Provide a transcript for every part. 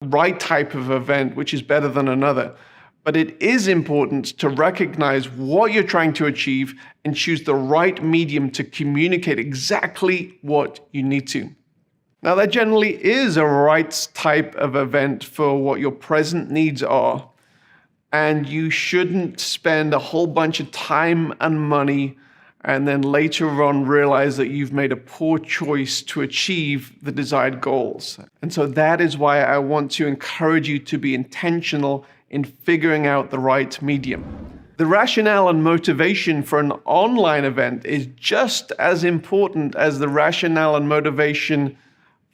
right type of event which is better than another. But it is important to recognize what you're trying to achieve and choose the right medium to communicate exactly what you need to. Now, there generally is a right type of event for what your present needs are, and you shouldn't spend a whole bunch of time and money and then later on realize that you've made a poor choice to achieve the desired goals. And so that is why I want to encourage you to be intentional in figuring out the right medium. The rationale and motivation for an online event is just as important as the rationale and motivation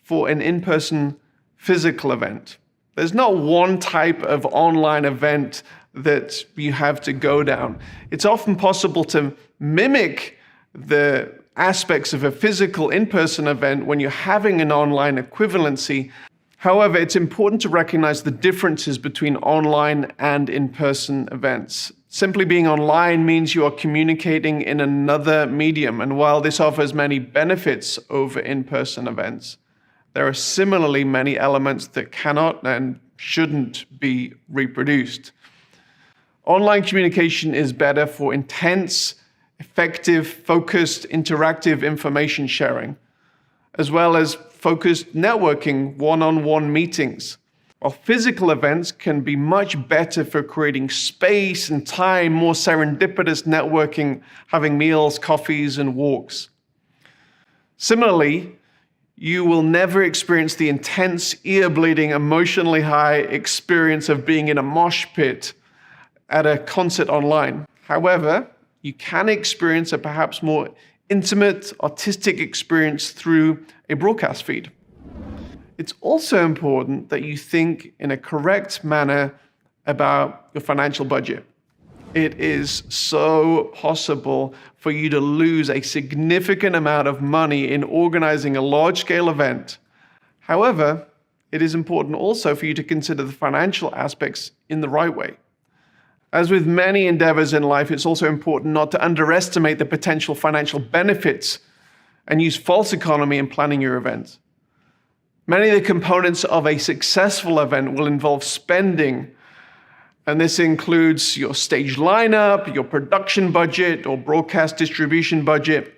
for an in-person physical event. There's not one type of online event that you have to go down. It's often possible to mimic the aspects of a physical in-person event when you're having an online equivalency. However, it's important to recognize the differences between online and in-person events. Simply being online means you are communicating in another medium, and while this offers many benefits over in-person events, there are similarly many elements that cannot and shouldn't be reproduced. Online communication is better for intense, effective, focused, interactive information sharing, as well as focused networking, one-on-one meetings. While physical events can be much better for creating space and time, more serendipitous networking, having meals, coffees, and walks. Similarly, you will never experience the intense, ear-bleeding, emotionally high experience of being in a mosh pit at a concert online. However, you can experience a perhaps more intimate, artistic experience through a broadcast feed. It's also important that you think in a correct manner about your financial budget. It is so possible for you to lose a significant amount of money in organizing a large-scale event. However, it is important also for you to consider the financial aspects in the right way. As with many endeavors in life, it's also important not to underestimate the potential financial benefits and use false economy in planning your event. Many of the components of a successful event will involve spending, and this includes your stage lineup, your production budget, or broadcast distribution budget.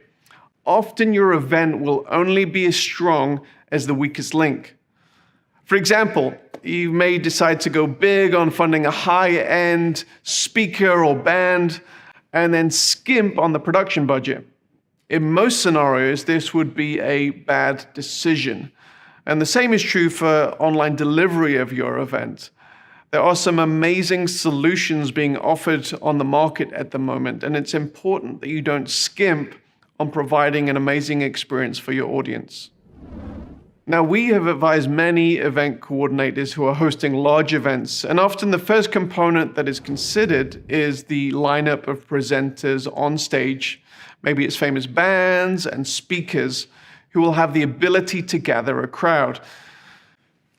Often your event will only be as strong as the weakest link. For example, you may decide to go big on funding a high-end speaker or band and then skimp on the production budget. In most scenarios, this would be a bad decision. And the same is true for online delivery of your event. There are some amazing solutions being offered on the market at the moment, and it's important that you don't skimp on providing an amazing experience for your audience. Now, we have advised many event coordinators who are hosting large events, and often the first component that is considered is the lineup of presenters on stage. Maybe it's famous bands and speakers who will have the ability to gather a crowd.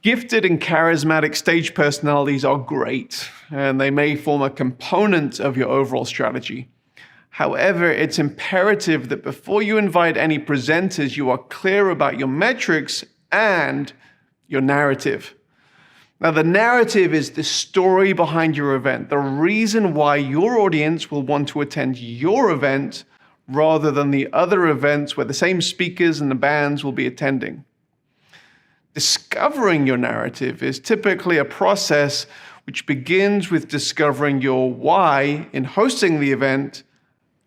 Gifted and charismatic stage personalities are great, and they may form a component of your overall strategy. However, it's imperative that before you invite any presenters, you are clear about your metrics and your narrative. Now, the narrative is the story behind your event, the reason why your audience will want to attend your event rather than the other events where the same speakers and the bands will be attending. Discovering your narrative is typically a process which begins with discovering your why in hosting the event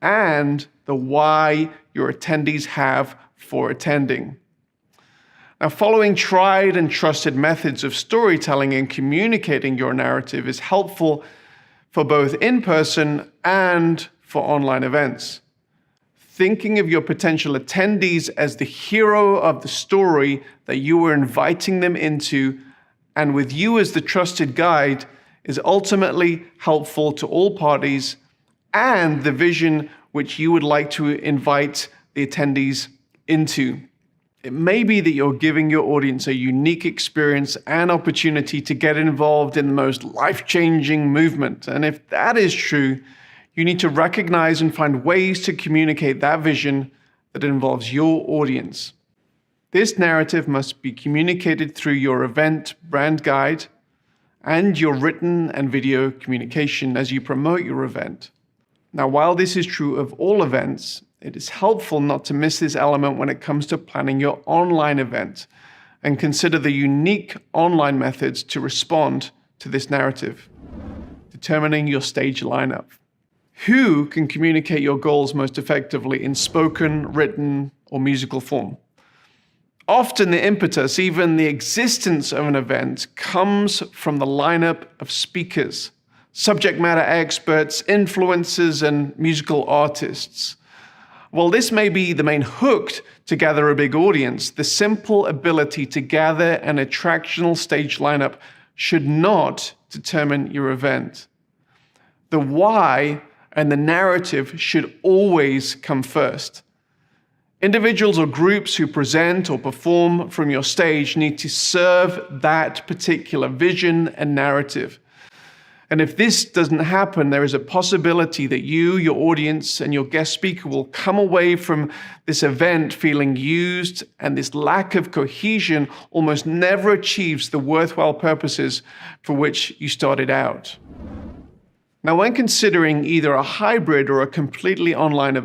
and the why your attendees have for attending. Now, following tried and trusted methods of storytelling and communicating your narrative is helpful for both in-person and for online events. Thinking of your potential attendees as the hero of the story that you are inviting them into, and with you as the trusted guide, is ultimately helpful to all parties and the vision which you would like to invite the attendees into. It may be that you're giving your audience a unique experience and opportunity to get involved in the most life-changing movement. And if that is true, you need to recognize and find ways to communicate that vision that involves your audience. This narrative must be communicated through your event brand guide and your written and video communication as you promote your event. Now, while this is true of all events, it is helpful not to miss this element when it comes to planning your online event, and consider the unique online methods to respond to this narrative. Determining your stage lineup. Who can communicate your goals most effectively in spoken, written, or musical form? Often the impetus, even the existence of an event, comes from the lineup of speakers, subject matter experts, influencers, and musical artists. While this may be the main hook to gather a big audience, the simple ability to gather an attractional stage lineup should not determine your event. The why and the narrative should always come first. Individuals or groups who present or perform from your stage need to serve that particular vision and narrative. And if this doesn't happen, there is a possibility that you, your audience, and your guest speaker will come away from this event feeling used, and this lack of cohesion almost never achieves the worthwhile purposes for which you started out. Now, when considering either a hybrid or a completely online event,